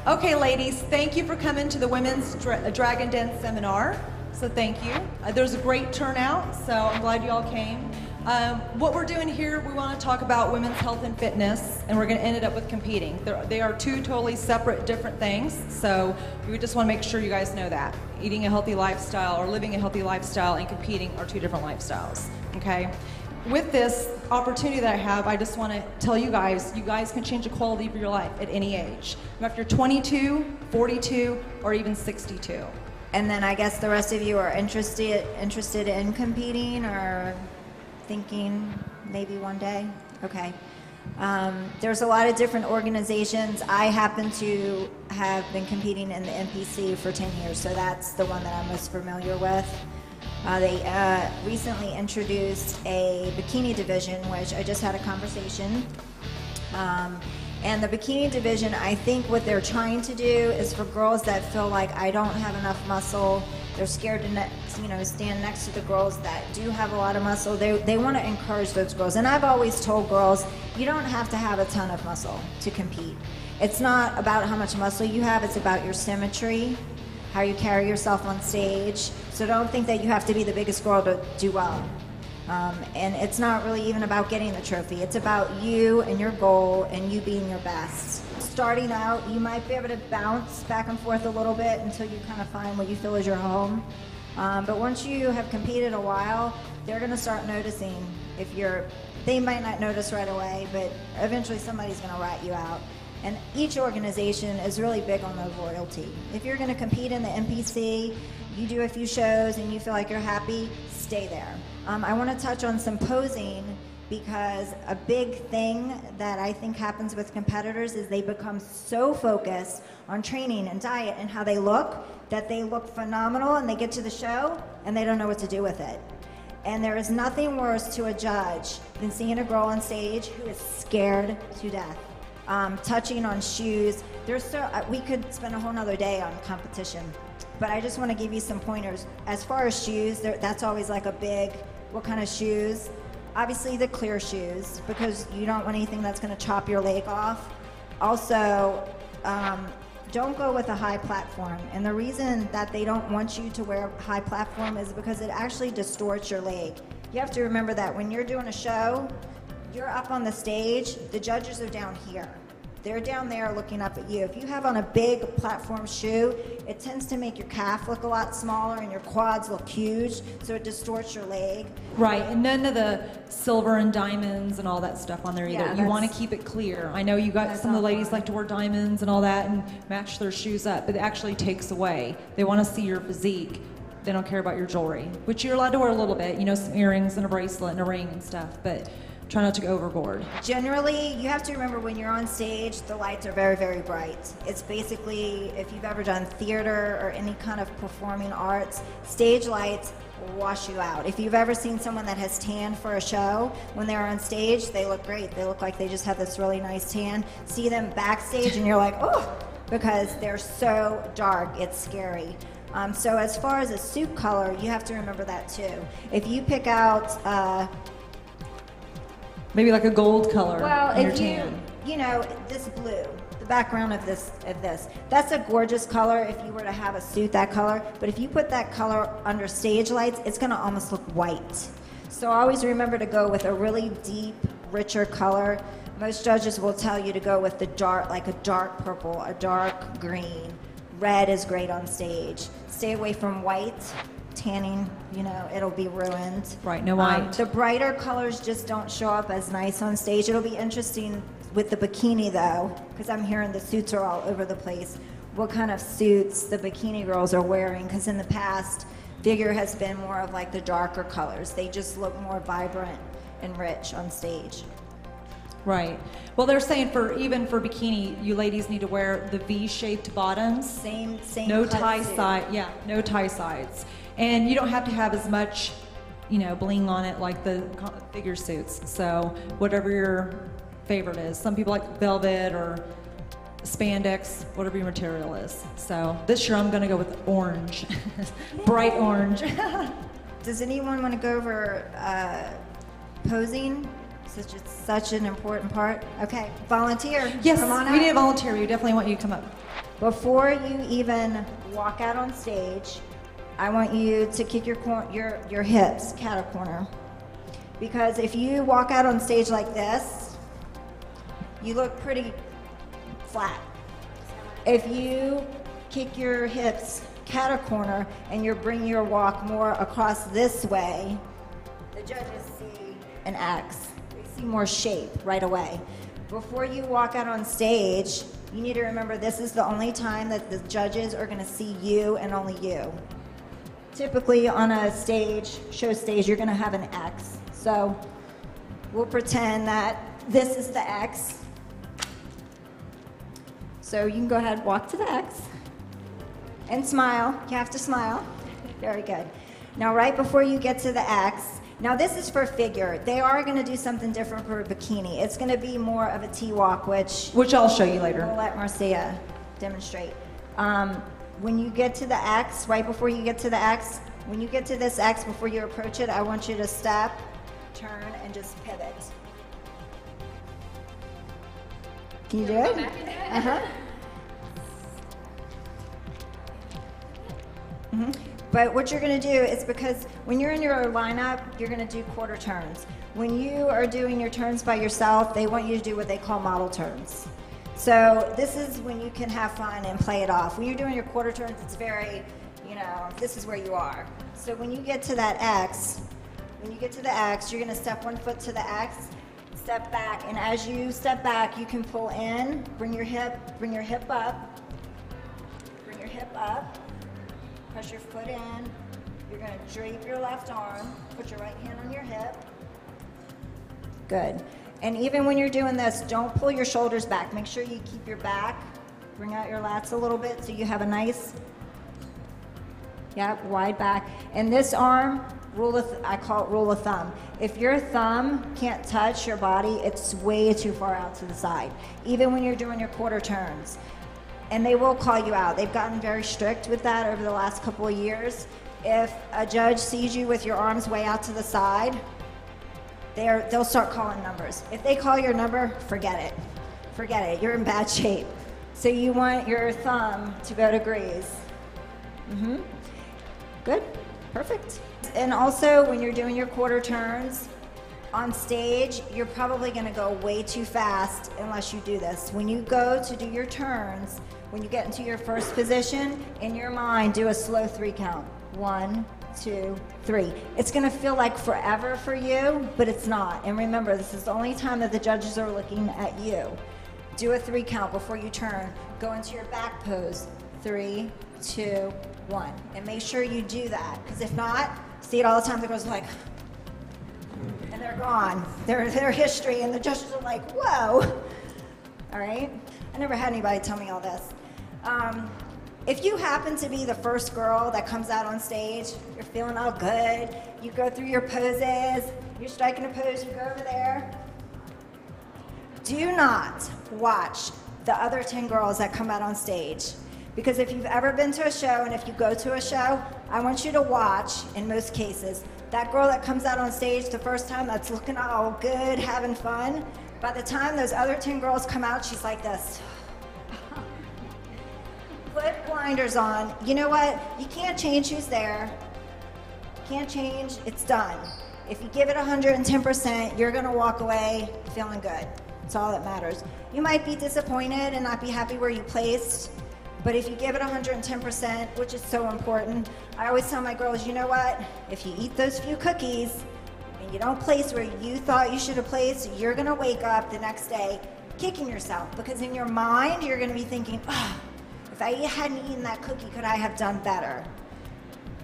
Okay, ladies, thank you for coming to the Women's Dragon Dance Seminar. So thank you. There's a great turnout, so I'm glad you all came. What we're doing here, we want to talk about women's health and fitness, and we're going to end it up with competing. They are two totally separate, different things, so we just want to make sure you guys know that. Eating a healthy lifestyle or living a healthy lifestyle and competing are two different lifestyles, okay? With this opportunity that I have, I just want to tell you guys can change the quality of your life at any age. If you're 22, 42, or even 62. And then I guess the rest of you are interested in competing or thinking maybe one day? Okay. There's a lot of different organizations. I happen to have been competing in the NPC for 10 years, so that's the one that I'm most familiar with. They recently introduced a bikini division, which I just had a conversation. And the bikini division, I think what they're trying to do is for girls that feel like I don't have enough muscle, they're scared to stand next to the girls that do have a lot of muscle. They want to encourage those girls. And I've always told girls, you don't have to have a ton of muscle to compete. It's not about how much muscle you have, it's about your symmetry, how you carry yourself on stage. So don't think that you have to be the biggest girl to do well. And it's not really even about getting the trophy. It's about you and your goal and you being your best. Starting out, you might be able to bounce back and forth a little bit until you kind of find what you feel is your home. But once you have competed a while, they're going to start noticing they might not notice right away, but eventually somebody's going to rat you out. And each organization is really big on the loyalty. If you're going to compete in the NPC, you do a few shows and you feel like you're happy, stay there. I want to touch on some posing because a big thing that I think happens with competitors is they become so focused on training and diet and how they look that they look phenomenal and they get to the show and they don't know what to do with it. And there is nothing worse to a judge than seeing a girl on stage who is scared to death. Touching on shoes. We could spend a whole nother day on competition, but I just want to give you some pointers. As far as shoes, that's always like a big, what kind of shoes? Obviously the clear shoes, because you don't want anything that's going to chop your leg off. Also, don't go with a high platform. And the reason that they don't want you to wear a high platform is because it actually distorts your leg. You have to remember that when you're doing a show, you're up on the stage, the judges are down here. They're down there looking up at you. If you have on a big platform shoe, it tends to make your calf look a lot smaller and your quads look huge, so it distorts your leg. Right, and none of the silver and diamonds and all that stuff on there either. Yeah, you want to keep it clear. I know you got some of the ladies like to wear diamonds and all that and match their shoes up, but it actually takes away. They want to see your physique. They don't care about your jewelry, which you're allowed to wear a little bit, some earrings and a bracelet and a ring and stuff, but try not to go overboard. Generally, you have to remember when you're on stage, the lights are very, very bright. It's basically, if you've ever done theater or any kind of performing arts, stage lights will wash you out. If you've ever seen someone that has tanned for a show, when they're on stage, they look great. They look like they just have this really nice tan. See them backstage and you're like, oh, because they're so dark, it's scary. So as far as a suit color, you have to remember that too. If you pick out, maybe like a gold color. Well, in if your tan. this blue, the background of this, that's a gorgeous color if you were to have a suit that color. But if you put that color under stage lights, it's going to almost look white. So always remember to go with a really deep, richer color. Most judges will tell you to go with the dark, like a dark purple, a dark green. Red is great on stage. Stay away from white. Tanning, it'll be ruined. Right, no white. The brighter colors just don't show up as nice on stage. It'll be interesting with the bikini though, because I'm hearing the suits are all over the place. What kind of suits the bikini girls are wearing, because in the past, figure has been more of like the darker colors. They just look more vibrant and rich on stage. Right. Well, they're saying even for bikini, you ladies need to wear the V-shaped bottoms. Same. No tie side. Yeah, no tie sides. And you don't have to have as much, bling on it like the figure suits. So whatever your favorite is. Some people like velvet or spandex, whatever your material is. So this year I'm going to go with orange, bright orange. Does anyone want to go over posing? Such an important part. Okay, volunteer. Yes, come on we up. need a volunteer. We definitely want you to come up. Before you even walk out on stage, I want you to kick your hips cat-a-corner. Because if you walk out on stage like this, you look pretty flat. If you kick your hips cat-a-corner and you bring your walk more across this way, the judges see an X. They see more shape right away. Before you walk out on stage, you need to remember this is the only time that the judges are going to see you and only you. Typically on a stage, show stage, you're going to have an X. So we'll pretend that this is the X. So you can go ahead, walk to the X, and smile. You have to smile. Very good. Now right before you get to the X, now this is for figure. They are going to do something different for a bikini. It's going to be more of a T-walk, which I'll show you later. We'll let Marcia demonstrate. When you get to the X, right before you get to the X, when you get to this X, before you approach it, I want you to step, turn, and just pivot. Can you do it? Uh-huh. Mm-hmm. But what you're going to do is, because when you're in your lineup, you're going to do quarter turns. When you are doing your turns by yourself, they want you to do what they call model turns. So this is when you can have fun and play it off. When you're doing your quarter turns, it's very, this is where you are. So when you get to that X, you're going to step one foot to the X, step back, and as you step back, you can pull in, bring your hip up, bring your hip up, press your foot in. You're going to drape your left arm, put your right hand on your hip. Good. And even when you're doing this, don't pull your shoulders back. Make sure you keep your back. Bring out your lats a little bit so you have a nice, wide back. And this arm, I call it rule of thumb. If your thumb can't touch your body, it's way too far out to the side, even when you're doing your quarter turns. And they will call you out. They've gotten very strict with that over the last couple of years. If a judge sees you with your arms way out to the side, they'll start calling numbers. If they call your number, forget it. Forget it, you're in bad shape. So you want your thumb to go to grease. Mm-hmm. Good, perfect. And also when you're doing your quarter turns, on stage, you're probably gonna go way too fast unless you do this. When you go to do your turns, when you get into your first position, in your mind, do a slow 3 count. 1, 2, 3. It's gonna feel like forever for you, but it's not. And remember, this is the only time that the judges are looking at you. Do a 3 count before you turn. Go into your back pose. 3, 2, 1. And make sure you do that, because if not, see it all the time, the girls are like, and they're gone. They're history, and the judges are like, whoa. All right? I never had anybody tell me all this. If you happen to be the first girl that comes out on stage, you're feeling all good, you go through your poses, you're striking a pose, you go over there. Do not watch the other 10 girls that come out on stage. Because if you've ever been to a show, and if you go to a show, I want you to watch, in most cases, that girl that comes out on stage the first time that's looking all good, having fun. By the time those other 10 girls come out, she's like this. Put blinders on. You know what? You can't change who's there. Can't change, it's done. If you give it 110%, you're gonna walk away feeling good. That's all that matters. You might be disappointed and not be happy where you placed, but if you give it 110%, which is so important, I always tell my girls, you know what? If you eat those few cookies and you don't place where you thought you should have placed, you're gonna wake up the next day kicking yourself, because in your mind, you're gonna be thinking, oh, if I hadn't eaten that cookie, could I have done better?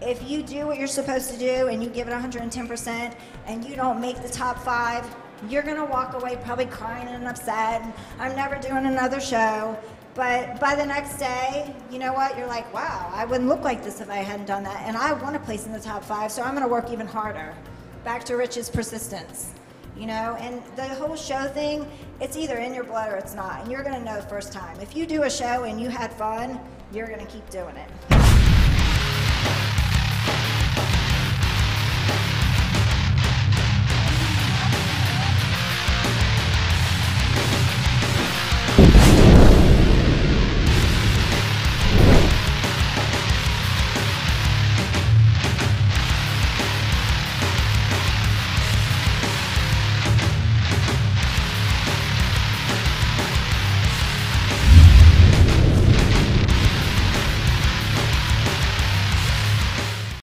If you do what you're supposed to do and you give it 110% and you don't make the top 5, you're gonna walk away probably crying and upset, and I'm never doing another show. But by the next day, you know what? You're like, wow, I wouldn't look like this if I hadn't done that, and I want to place in the top 5, so I'm gonna work even harder. Back to Rich's persistence. You know, and the whole show thing, it's either in your blood or it's not, and you're gonna know the first time. If you do a show and you had fun, you're gonna keep doing it.